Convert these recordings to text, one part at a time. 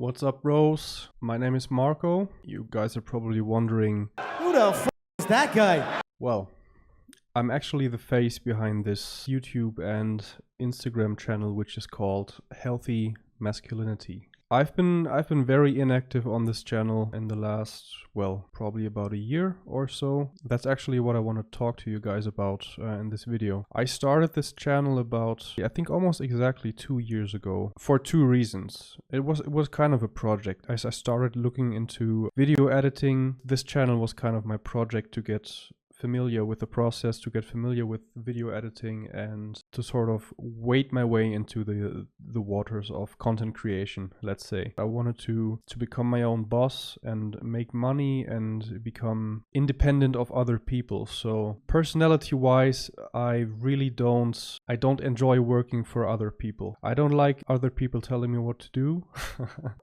What's up, bros? My name is Marco. You guys are probably wondering, Who the f is that guy? well, I'm actually the face behind this YouTube and Instagram channel, which is called Healthy Masculinity. I've been very inactive on this channel in the last, probably about a year or so. That's actually what I want to talk to you guys about in this video. I started this channel about, I think almost exactly 2 years ago for two reasons. It was kind of a project. As I started looking into video editing, this channel was kind of my project to get familiar with the process, to get familiar with video editing, and to sort of wade my way into the waters of content creation, let's say. I wanted to become my own boss and make money and become independent of other people. So personality wise, I don't enjoy working for other people. I don't like other people telling me what to do.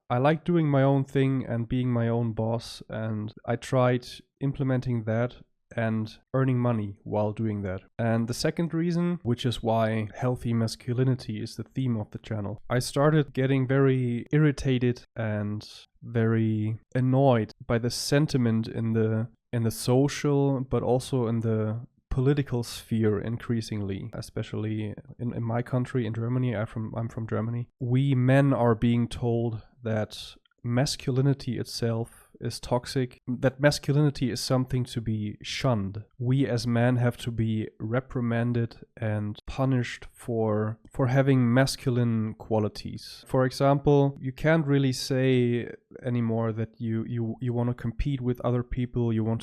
I like doing my own thing and being my own boss, and I tried implementing that and earning money while doing that. And the second reason, which is why healthy masculinity is the theme of the channel, I started getting very irritated and very annoyed by the sentiment in the social, but also in the political sphere increasingly, especially in my country, in Germany. I'm from Germany. We men are being told that masculinity itself is toxic, that masculinity is something to be shunned. We as men have to be reprimanded and punished for having masculine qualities. For example, you can't really say anymore that you want to compete with other people, you want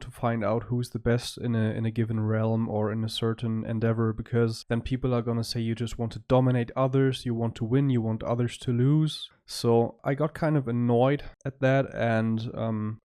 to find out who's the best in a given realm or in a certain endeavor, because then people are going to say you just want to dominate others, you want to win, you want others to lose. So I got kind of annoyed at that, and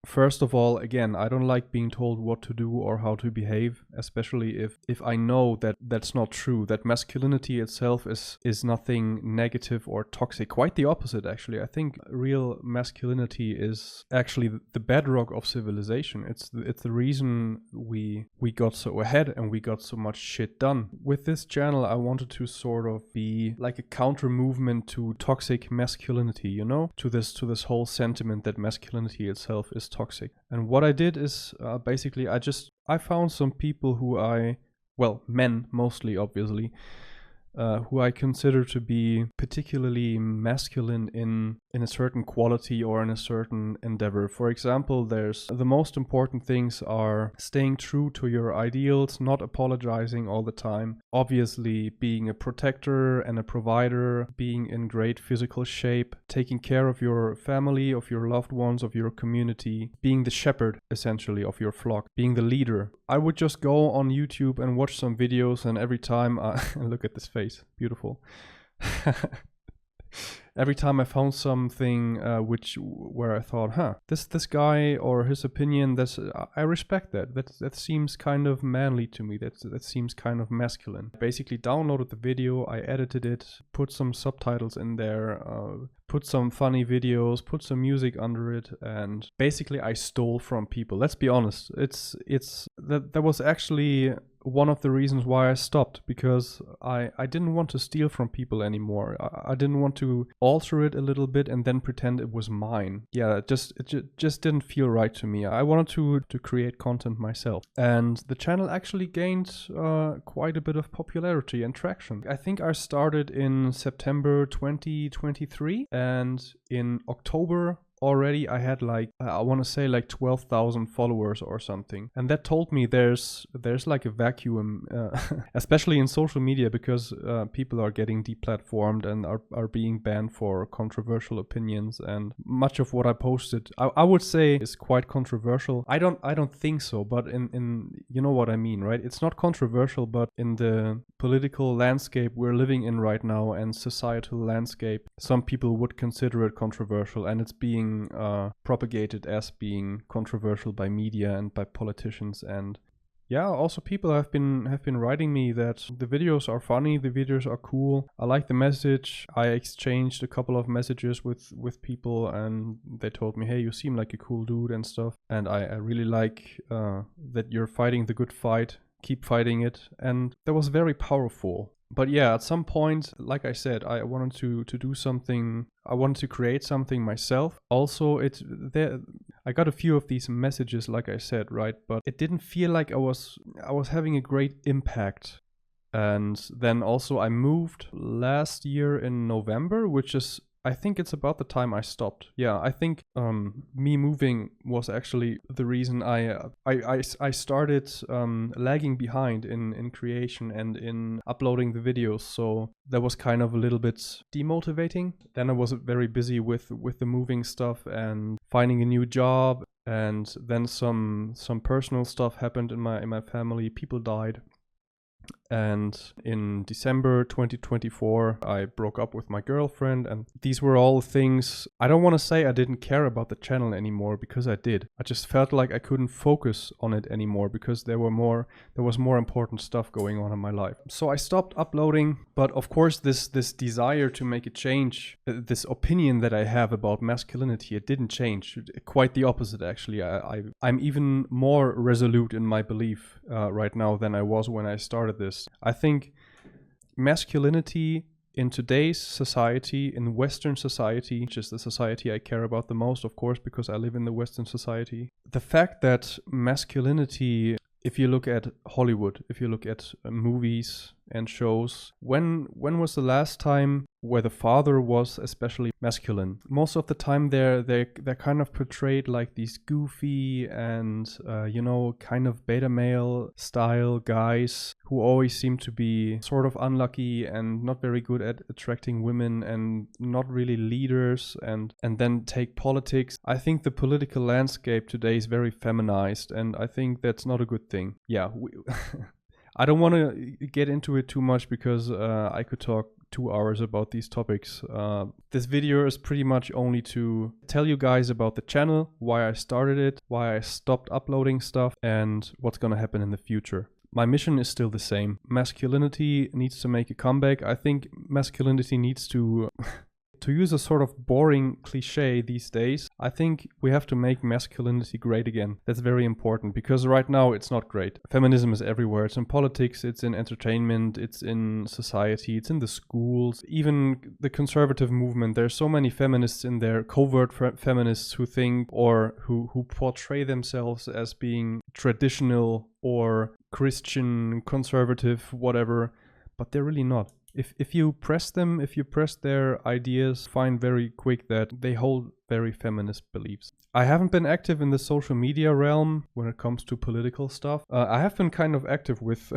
first of all, again, I don't like being told what to do or how to behave, especially if I know that that's not true, that masculinity itself is nothing negative or toxic. Quite the opposite, actually. I think real masculinity is actually the bedrock of civilization. It's the reason we got so ahead and we got so much shit done. With this channel, I wanted to sort of be like a counter movement to toxic masculinity, to this whole sentiment that masculinity itself is toxic. And what I did is basically I found some people men mostly, obviously, who I consider to be particularly masculine in a certain quality or in a certain endeavor. For example, the most important things are staying true to your ideals, not apologizing all the time, obviously being a protector and a provider, being in great physical shape, taking care of your family, of your loved ones, of your community, being the shepherd, essentially, of your flock, being the leader. I would just go on YouTube and watch some videos, and every time look at this face, beautiful. Every time I found something where I thought, this guy or his opinion, I respect that. That seems kind of manly to me. That seems kind of masculine. I basically downloaded the video, I edited it, put some subtitles in there, put some funny videos, put some music under it, and basically I stole from people. Let's be honest. That was actually one of the reasons why I stopped, because I didn't want to steal from people anymore. I didn't want to alter it a little bit and then pretend it was mine. Yeah, it just didn't feel right to me. I wanted to create content myself. And the channel actually gained quite a bit of popularity and traction. I think I started in September 2023, and in October already I had I want to say 12,000 followers or something. And that told me there's like a vacuum, especially in social media, because people are getting deplatformed and are being banned for controversial opinions. And much of what I posted, I would say, is quite controversial. I don't think so, but in you know what I mean, right? It's not controversial, but in the political landscape we're living in right now and societal landscape, some people would consider it controversial, and it's being propagated as being controversial by media and by politicians. And yeah, also people have been writing me that the videos are funny, the videos are cool, I like the message. I exchanged a couple of messages with people, and they told me, hey, you seem like a cool dude and stuff, and I really like that you're fighting the good fight, keep fighting it. And that was very powerful. But yeah, at some point, like I said, I wanted to do something. I wanted to create something myself. Also, I got a few of these messages, like I said, right? But it didn't feel like I was having a great impact. And then also I moved last year in November, which is, I think it's about the time I stopped. Yeah, I think me moving was actually the reason I started lagging behind in creation and in uploading the videos. So that was kind of a little bit demotivating. Then I was very busy with the moving stuff and finding a new job, and then some personal stuff happened in my family. People died. And in December 2024, I broke up with my girlfriend, and these were all things. I don't want to say I didn't care about the channel anymore, because I did. I just felt like I couldn't focus on it anymore because there was more important stuff going on in my life. So I stopped uploading, but of course this desire to make a change, this opinion that I have about masculinity, it didn't change. Quite the opposite, actually. I'm even more resolute in my belief right now than I was when I started this. I think masculinity in today's society, in Western society, which is the society I care about the most, of course, because I live in the Western society, the fact that masculinity, if you look at Hollywood, if you look at movies and shows, when was the last time where the father was especially masculine? Most of the time they're kind of portrayed like these goofy and kind of beta male style guys who always seem to be sort of unlucky and not very good at attracting women and not really leaders, and then take politics. I think the political landscape today is very feminized, and I think that's not a good thing. Yeah, I don't want to get into it too much because I could talk 2 hours about these topics. This video is pretty much only to tell you guys about the channel, why I started it, why I stopped uploading stuff, and what's gonna happen in the future. My mission is still the same. Masculinity needs to make a comeback. I think masculinity needs to use a sort of boring cliche these days, I think we have to make masculinity great again. That's very important, because right now it's not great. Feminism is everywhere. It's in politics, it's in entertainment, it's in society, it's in the schools, even the conservative movement. There's so many feminists in there, covert feminists who think or who portray themselves as being traditional or Christian, conservative, whatever, but they're really not. If you press them, if you press their ideas, find very quick that they hold very feminist beliefs. I haven't been active in the social media realm when it comes to political stuff. I have been kind of active with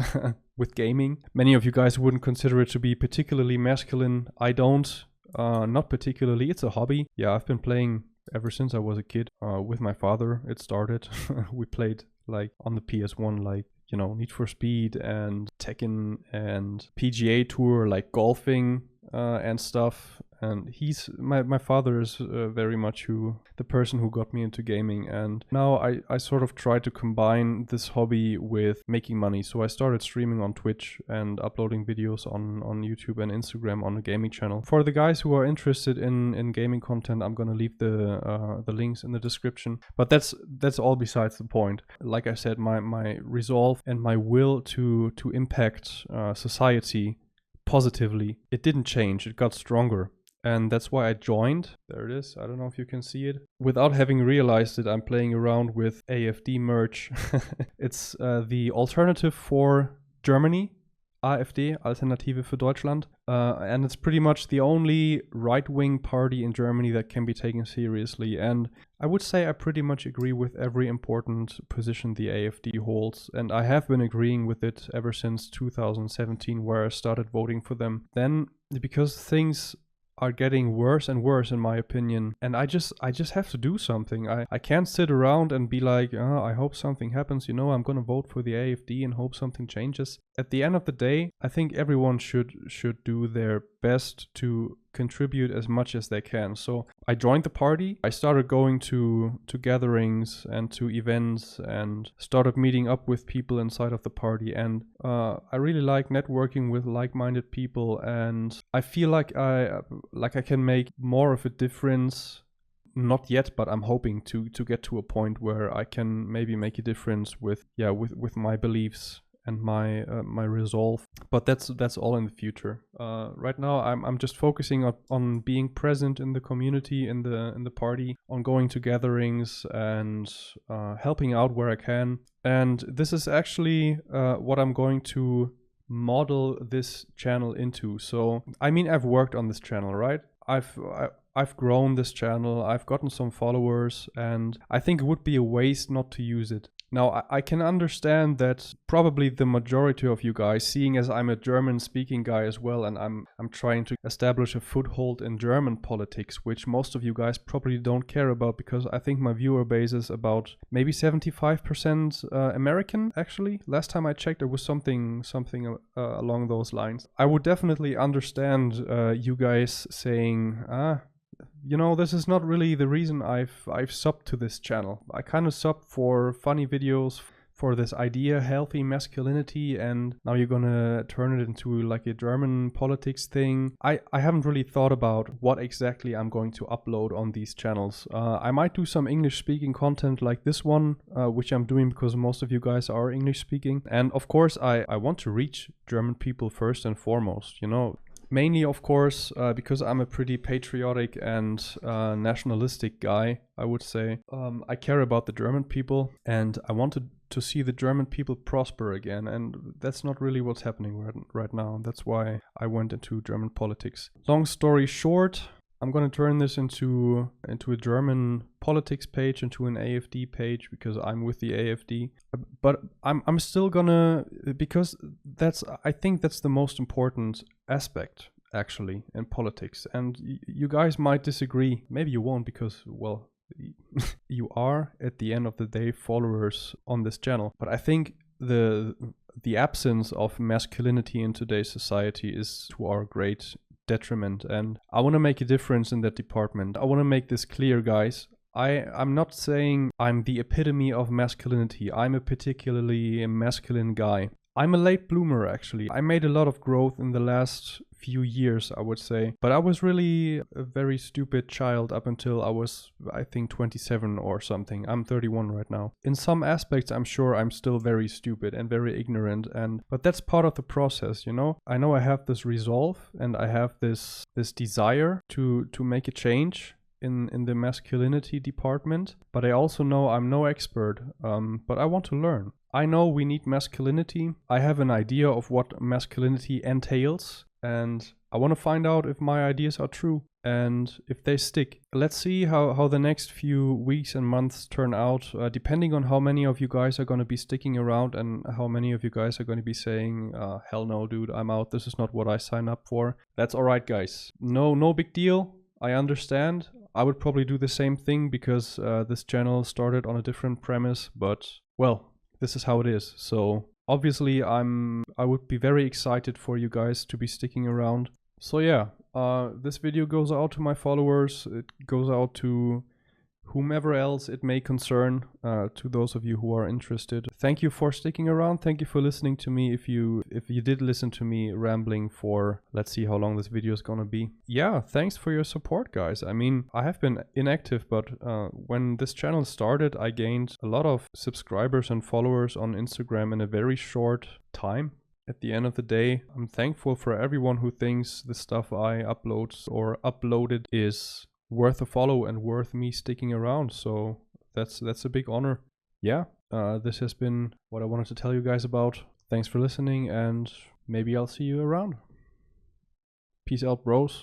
with gaming. Many of you guys wouldn't consider it to be particularly masculine. I don't, not particularly. It's a hobby. Yeah, I've been playing ever since I was a kid. With my father, it started. We played like on the PS1, like, you know, Need for Speed and Tekken and PGA Tour, like golfing and stuff. And he's my father is very much the person who got me into gaming. And now I sort of try to combine this hobby with making money. So I started streaming on Twitch and uploading videos on YouTube and Instagram on a gaming channel. For the guys who are interested in gaming content, I'm gonna leave the links in the description. But that's all besides the point. Like I said, my resolve and my will to impact society positively, it didn't change. It got stronger. And that's why I joined. There it is. I don't know if you can see it. Without having realized it, I'm playing around with AfD merch. It's the alternative for Germany. AfD, Alternative für Deutschland. And it's pretty much the only right-wing party in Germany that can be taken seriously. And I would say I pretty much agree with every important position the AfD holds. And I have been agreeing with it ever since 2017, where I started voting for them. Then, because things are getting worse and worse, in my opinion, and I just have to do something. I can't sit around and be like, oh, I hope something happens, you know, I'm gonna vote for the AfD and hope something changes. At the end of the day, I think everyone should do their best to contribute as much as they can. So I joined the party. I started going to gatherings and to events and started meeting up with people inside of the party. And I really like networking with like-minded people, and I feel like I can make more of a difference. Not yet, but I'm hoping to get to a point where I can maybe make a difference with my beliefs and my my resolve. But that's all in the future. Right now I'm just focusing on being present in the community, in the party, on going to gatherings and helping out where I can. And this is actually what I'm going to model this channel into. So I mean, I've worked on this channel, right? I've grown this channel, I've gotten some followers, and I think it would be a waste not to use it. Now, I can understand that probably the majority of you guys, seeing as I'm a German-speaking guy as well, and I'm trying to establish a foothold in German politics, which most of you guys probably don't care about, because I think my viewer base is about maybe 75% American, actually. Last time I checked, it was something along those lines. I would definitely understand you guys saying, you know, this is not really the reason I've subbed to this channel. I kind of subbed for funny videos, for this idea, healthy masculinity, and now you're gonna turn it into like a German politics thing. I haven't really thought about what exactly I'm going to upload on these channels. I might do some English speaking content like this one, which I'm doing because most of you guys are English speaking. And of course, I want to reach German people first and foremost, you know. Mainly, of course, because I'm a pretty patriotic and nationalistic guy, I would say. I care about the German people, and I wanted to see the German people prosper again, and that's not really what's happening right now. That's why I went into German politics. Long story short, I'm gonna turn this into a German politics page, into an AFD page, because I'm with the AFD. But I'm still gonna, because I think that's the most important aspect actually in politics. And you guys might disagree. Maybe you won't, because, well, you are at the end of the day followers on this channel. But I think the absence of masculinity in today's society is to our great detriment, and I want to make a difference in that department. I want to make this clear, guys. I'm not saying I'm the epitome of masculinity. I'm a particularly masculine guy. I'm a late bloomer, actually. I made a lot of growth in the last few years, I would say. But I was really a very stupid child up until I was, I think, 27 or something. I'm 31 right now. In some aspects, I'm sure I'm still very stupid and very ignorant, but that's part of the process, you know? I know I have this resolve and I have this desire to make a change in the masculinity department, but I also know I'm no expert, but I want to learn. I know we need masculinity. I have an idea of what masculinity entails, and I want to find out if my ideas are true and if they stick. Let's see how the next few weeks and months turn out, depending on how many of you guys are going to be sticking around and how many of you guys are going to be saying, hell no, dude, I'm out. This is not what I signed up for. That's all right, guys. No big deal. I understand. I would probably do the same thing, because this channel started on a different premise, but, well, this is how it is. So obviously I would be very excited for you guys to be sticking around. So yeah, this video goes out to my followers. It goes out to whomever else it may concern, to those of you who are interested. Thank you for sticking around. Thank you for listening to me. If you did listen to me rambling for, let's see how long this video is gonna be. Yeah, thanks for your support, guys. I mean, I have been inactive, but when this channel started, I gained a lot of subscribers and followers on Instagram in a very short time. At the end of the day, I'm thankful for everyone who thinks the stuff I upload or uploaded is worth a follow and worth me sticking around. So that's a big honor. Yeah, this has been what I wanted to tell you guys about. Thanks for listening, and maybe I'll see you around. Peace out, bros.